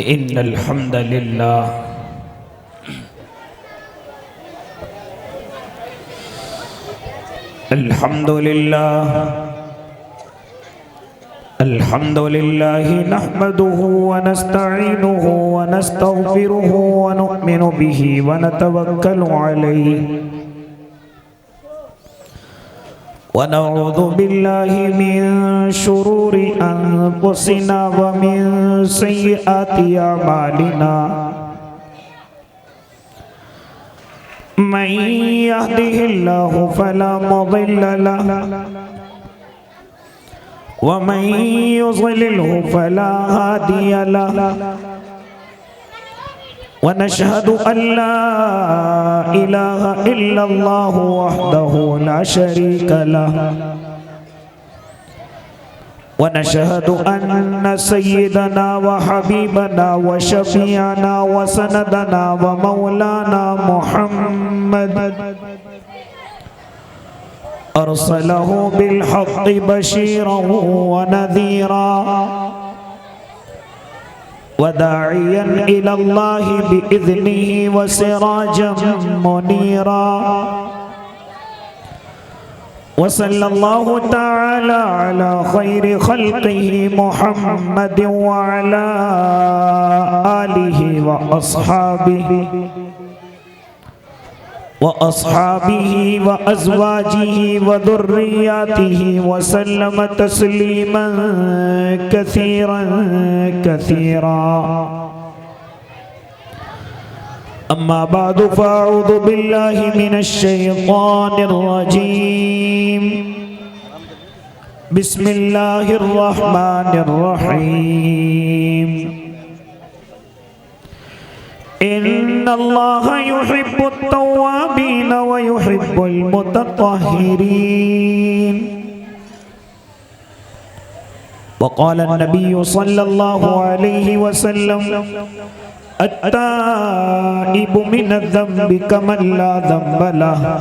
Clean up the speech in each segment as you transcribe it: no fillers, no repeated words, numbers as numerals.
इन्नल हम्दलिल्लाह अल्हम्दुलिल्लाह नहमदुहु व नस्तईनुहु व नस्तगफिरुहु व नु'मिनु बिही व नतवक्कलु अलैहि व नऊज़ु बिल्लाहि मिन शुरूरि अनफुसिना व मिन सय्यिआति अमालिना मन यहदिहिल्लाहु फला मुदिल्ल लहु व मन युज़लिल्हु फला हादिय लहु व नशहदु अल्ला इलाहा इल्लल्लाहु वहदहु ला शरीका लहु व नशहदु अन्न सय्यदना व हबीबना व शफीअना व सनदना व मौलाना मुहम्मद अरसलहु बिलहक़्क़ि बशीरन व नज़ीरा व दाइयन इलल्लाहि बिइज़्निहि व सिराजम मुनीरा व सल्लल्लाहु तआला अला खैरि खल्क़िहि मुहम्मद व अला आलिहि व अस्हाबिहि व अज़वाजिहि व दुर्रिय्यातिहि व सल्लम तस्लीमन कसीरन कसीरा। अम्मा बादु फ़अऊज़ु बिल्लाहि मिनश शैतानिर रजीम। बिस्मिल्लाहिर रहमानिर रहीम। इन्नल्लाह युहिब्बुत तव्वाबीन व युहिब्बुल मुतत्तहिरीन। वक़ाल नबी सल्लल्लाहु अलैहि वसल्लम अत्ताइबु मिनज़्ज़म्बि कमन ला ज़म्ब लहु।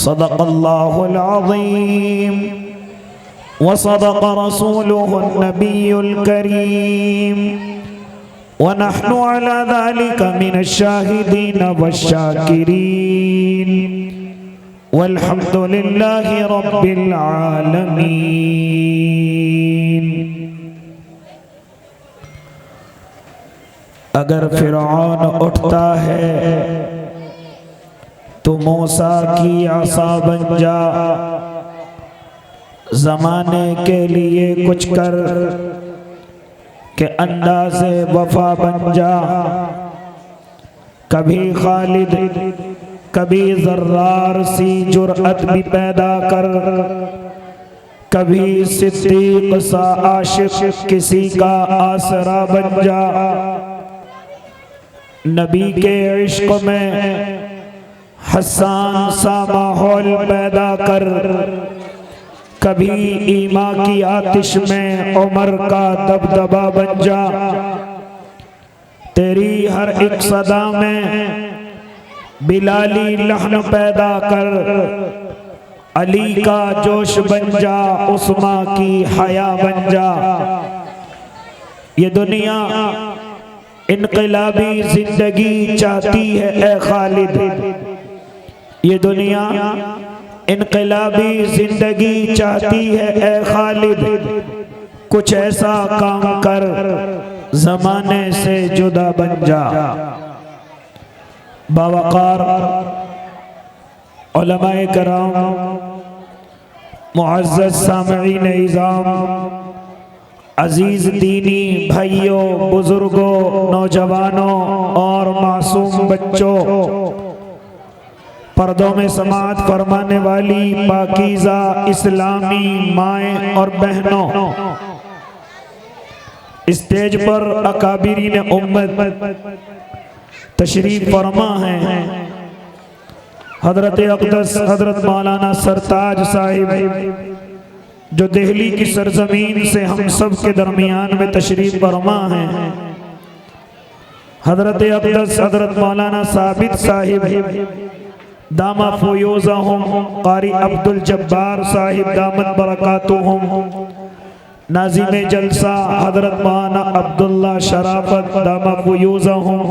सदक़ल्लाहुल अज़ीम व सदक़ रसूलुहुन नबियुल करीम व नहनु अला ज़ालिका मिनश शाहिदीन वश्शाकिरीन वल्हम्दुलिल्लाहि रब्बिल आलमीन। अगर फ़िरऔन उठता है तो मूसा की आसा बन जा, ज़माने के लिए कुछ कर के अंदाज़े वफा बन जा। कभी खालिद कभी ज़र्रार सी जुर्अत भी पैदा कर, कभी सिद्दीक़ सा आशिक़ किसी का आसरा बन जा। नबी के इश्क़ में हसान सा माहौल पैदा कर, कभी ईमा की आतिश में उमर का दबदबा बन जा। तेरी हर एक सदा में बिलाली लहन पैदा कर, अली का जोश बन जा, उस्मा की हया बन जा। ये दुनिया इनक़िलाबी जिंदगी चाहती है ए खालिद, ये दुनिया इनक़िलाबी जिंदगी चाहती है ए खालिद। कुछ ऐसा काम कर ज़माने से जुदा बन जा। बावक़ार उलमाए कराम, मुअज़्ज़ज़ सामईन इज़ाम, अजीज़ दीनी भाइयों, बुजुर्गों, नौजवानों और मासूम बच्चों, पर्दों में समाअत फरमाने वाली पाकीज़ा इस्लामी माएँ और बहनों, स्टेज पर अकाबिरीन उम्मत तशरीफ फरमा हैं। हज़रत अक़दस हज़रत मौलाना सरताज साहिब जो दिल्ली की सरजमीन से हम सब के दरमियान में तशरीफ फरमा हैं। हज़रत अक़दस हज़रत मौलाना साबित साहिब दामा फ़ुयूज़हुम क़ारी अब्दुल जब्बार साहिब दामत बरकातुहुम नाज़िम जलसा हज़रत मौलाना अब्दुल्ला शराफत दामा फ़ुयूज़हुम,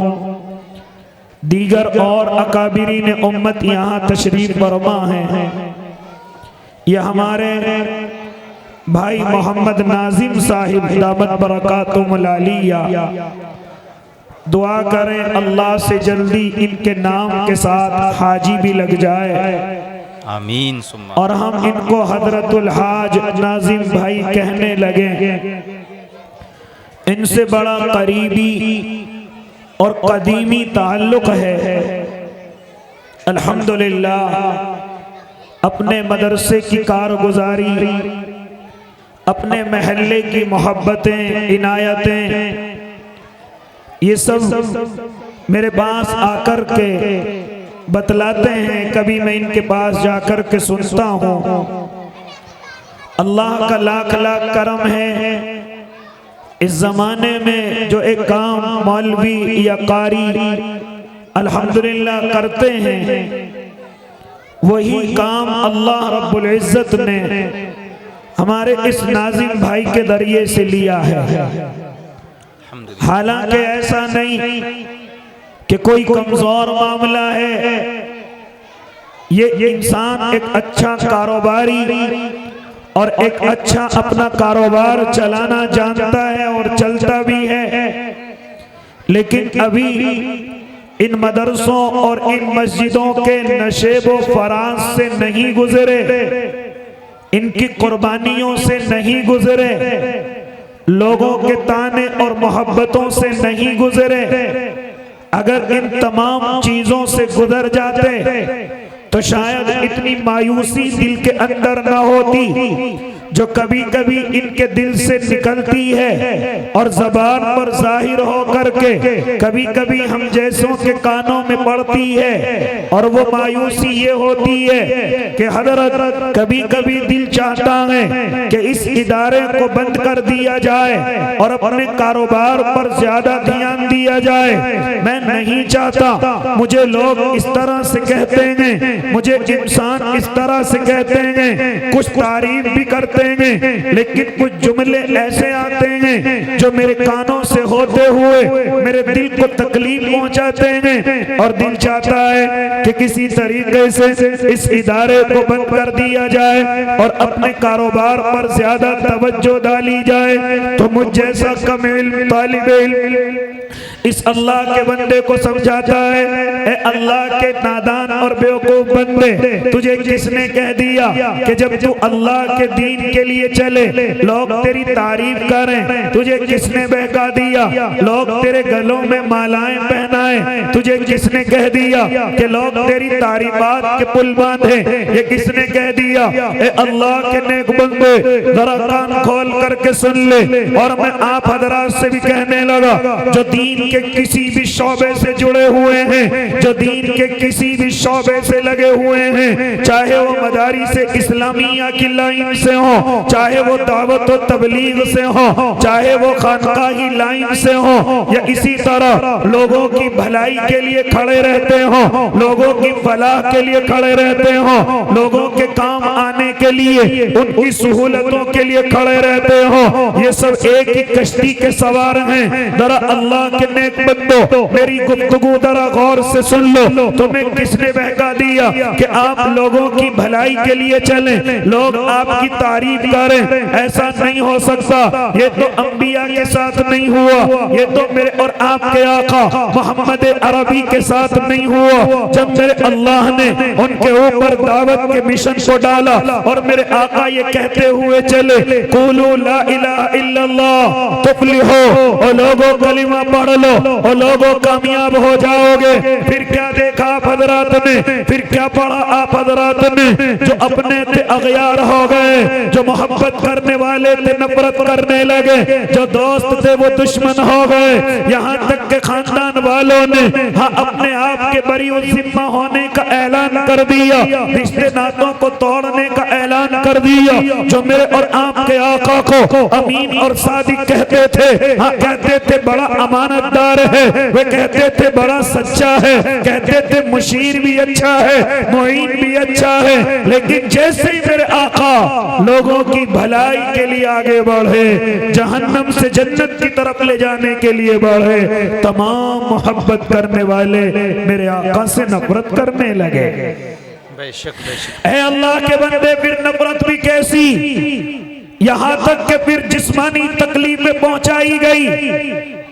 दीगर और अकाबिरीन उम्मत यहाँ तशरीफ़ फरमा हैं। यह हमारे भाई मोहम्मद नाज़िम साहिब दामत बरकातुहुमुल आलिया, दुआ करें अल्लाह से जल्दी इनके नाम के साथ हाजी भी लग जाए, आमीन। और हम इनको हजरतुल हाज नाज़िम भाई कहने लगे। इनसे बड़ा करीबी और कदीमी ताल्लुक़ है। अल्हम्दुलिल्लाह अपने मदरसे की कारगुजारी, अपने महल्ले की मोहब्बतें, इनायतें, ये सब मेरे पास आकर के बतलाते हैं। कभी मैं इनके पास जाकर के सुनता हूँ। अल्लाह का लाख लाख करम है, इस ज़माने में जो एक काम मौलवी या कारी अल्हम्दुलिल्लाह करते हैं, वही काम अल्लाह रब्बुल इज़्ज़त ने हमारे इस नाज़िम भाई के दरिए से लिया है। हालांकि ऐसा नहीं कि कोई कमजोर मामला है, ये इंसान एक अच्छा कारोबारी और एक अच्छा अपना कारोबार चलाना जानता है और चलता भी है, लेकिन अभी इन मदरसों और इन मस्जिदों के नशेबो फराज से नहीं गुजरे, इनकी कुर्बानियों से नहीं गुजरे, लोगों के ताने और मोहब्बतों से नहीं गुजरे। अगर इन तमाम चीजों से गुजर जाते तो शायद इतनी मायूसी दिल के अंदर न होती जो कभी कभी इनके दिल से निकलती है और ज़बान पर जाहिर हो करके कभी कभी हम जैसों के कानों में पड़ती है। और वो मायूसी ये होती है कि हज़रत कभी कभी दिल चाहता है कि इस इदारे को बंद कर दिया जाए और अपने कारोबार पर ज्यादा ध्यान दिया जाए। मैं नहीं चाहता, मुझे लोग इस तरह से कहते हैं, मुझे इंसान इस तरह से कहते हैं, कुछ तारीफ भी करते हैं, लेकिन कुछ जुमले ऐसे आते हैं जो मेरे कानों से होते हुए मेरे दिल को तकलीफ पहुंचाते हैं। और दिल चाहता है कि किसी तरीके से इस इदारे को बंद कर दिया जाए और अपने कारोबार पर ज्यादा तवज्जो डाली जाए। तो मुझ जैसा कमील तालिब इल्म इस अल्लाह के बंदे को समझाता है, ए अल्लाह के नादान और बेवकूफ बंदे, तुझे किसने कह दिया कि जब तू अल्लाह के दीन के लिए चले लोग तेरी तारीफ करें? तुझे किसने बहका दिया लोग तेरे गलों में मालाएं पहनाएं? तुझे किसने कह दिया कि लोग तेरी तारीफात के पुल बांधे? ये किसने कह दिया? ए अल्लाह के नेक बंदे, जरा कान खोल करके सुन ले। और मैं आप हजरात से भी कहने लगा, जो दीन के किसी भी शोबे से जुड़े हुए हैं, जो दीन के किसी भी शोबे से लगे हुए हैं, चाहे वो मदारिस इस्लामिया की लाइन से हो, चाहे वो दावत और तबलीग से हो, चाहे वो खानकाही लाइन से हो, या इसी तरह लोगों की भलाई के लिए खड़े रहते हो, लोगों की फलाह के लिए खड़े रहते हो, लोगों के काम आने के लिए, उनकी सहूलतों के लिए खड़े रहते हो, ये सब एक ही कश्ती के सवार हैं। जरा अल्लाह के नेक बंदो, मेरी गुफ्तगू जरा गौर से सुन लो। तुम्हें किसने बहका दिया कि आप लोगों की भलाई के लिए चलें, लोग आपकी तारीफ करें? ऐसा नहीं हो सकता। ये तो अंबिया के साथ नहीं हुआ, ये तो मेरे और आपके आका मोहम्मद अरबी के साथ नहीं हुआ। जब मेरे अल्लाह ने उनके ऊपर दावत के मिशन को डाला और मेरे आका ये कहते हुए चले, कुलू ला इलाहा इल्लल्लाह तुफ्लिहू, और लोगों कलिमा पढ़ लो और लोगों कामयाब हो जाओगे। फिर क्या देखा आप हजरात ने, फिर क्या पढ़ा आप हजरात ने? जो अपने थे अगयार हो गए, जो मोहब्बत करने वाले थे नफरत करने लगे, जो दोस्त थे वो दुश्मन हो गए। यहाँ तक के खानदान वालों ने हाँ अपने आप के बरी जिम्मा होने का ऐलान कर दिया, रिश्ते नातों को तोड़ने का ऐलान कर दिया। जो मेरे और आपके आका को अमीन और सादिक कहते थे, हाँ कहते थे बड़ा अमानत ईमानदार है, वे कहते थे बड़ा सच्चा है, कहते थे मुशीर भी अच्छा है, मुईन भी अच्छा है। लेकिन जैसे ही मेरे आका लोगों की भलाई के लिए आगे बढ़े, जहन्नम से जन्नत की तरफ ले जाने के लिए बढ़े, तमाम मोहब्बत करने वाले मेरे आका से नफरत करने लगे। बेशक बेशक। ऐ अल्लाह के बंदे, फिर नफरत भी कैसी, यहां तक कि फिर जिस्मानी तकलीफ में पहुंचाई गई।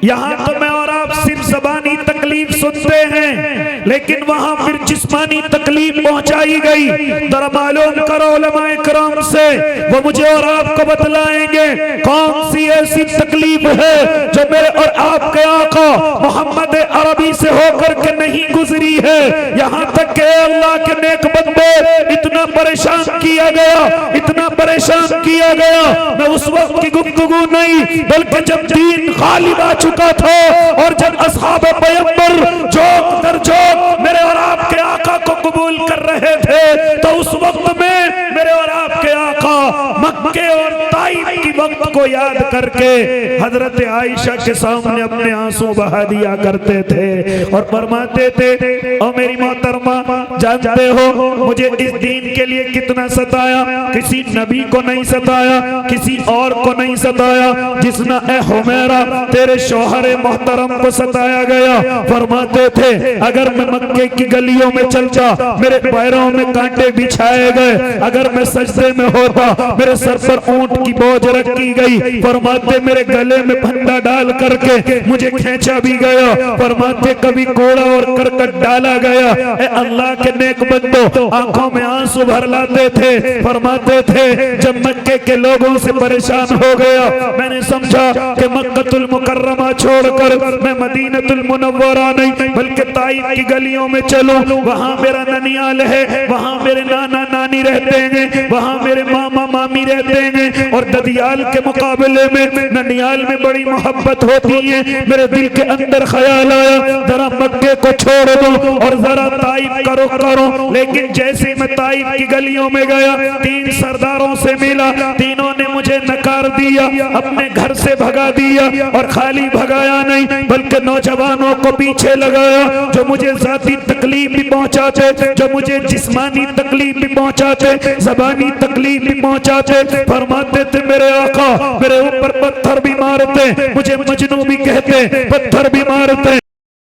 यहां तो मैं और आप सिर्फ ज़बानी तकलीफ सुनते हैं, लेकिन वहां फिर जिस्मानी तकलीफ पहुंचाई गई। जरा मालूम करो उलमाए किराम से, वो मुझे और आपको बतलाएंगे कौन सी ऐसी तकलीफ है जो मेरे और आपके आका मोहम्मद अरबी से होकर के नहीं गुजरी है। यहाँ तक के अल्लाह के नेक बंदे, इतना परेशान किया गया, इतना परेशान किया गया। मैं उस वक्त की गुफ्तगू नहीं, बल्कि जब दीन गालिब आ चुका था और जब असहाबे पैगंबर जोक दर जोक मेरे और आपके आका को कबूल कर रहे थे, तो उस वक्त में मेरे और आपके आका मक्के और ताइफ की वक्त को याद करके हजरत आयशा के सामने अपने आंसू बहा दिया करते थे और फरमाते थे, ओ मेरी मोहतरमा, जानते हो मुझे इस दीन के लिए कितना सताया, किसी नबी को नहीं सताया, किसी और को नहीं सताया, जिसना ए हुमैरा तेरे शौहर मोहतरम को सताया गया। फरमाते थे अगर मैं मक्के की गलियों में चलता, मेरे पैरों में कांटे बिछाए गए, अगर मैं सजदे में होता, मेरे सर पर ऊंट की बोझ रखी गई। फरमाते मेरे गले में फंदा डाल करके मुझे खींचा भी गया। फरमाते कभी कोड़ा और करकट डाला गया। ए अल्लाह के नेक बंदो, आंखों में आंसू भर लाते थे। फरमाते थे जब मक्के के लोगों से परेशान हो गया, मैंने समझा कि मक्कतुल मुकर्रमा छोड़कर मैं मदीनतुल मुनव्वरा नहीं बल्कि ताइफ की गलियों में चलूं। वहां मेरा ननियाल है, वहां मेरे नाना नानी रहते हैं, वहां मेरे मामा मामी रहते हैं, और ददियाल के मुकाबले में ननियाल में बड़ी मोहब्बत होती है। मेरे दिल के अंदर ख्याल आया जरा मक्के को छोड़ दूं और जरा ताइफ का रुख करूं। लेकिन जैसे मैं ताइफ की गलियों में गया, 3 सरदारों से मिला, तीनों ने मुझे नकार दिया, अपने घर से भगा दिया, और खाली भगाया नहीं बल्कि नौजवानों को पीछे लगाया जो मुझे जाती तकलीफ भी पहुंचाते, जो मुझे जिस्मानी तकलीफ भी पहुंचाते, ज़बानी तकलीफ भी पहुंचाते। फरमाते थे मेरे आका मेरे ऊपर पत्थर भी मारते, मुझे मजनू भी कहते, पत्थर भी मारते।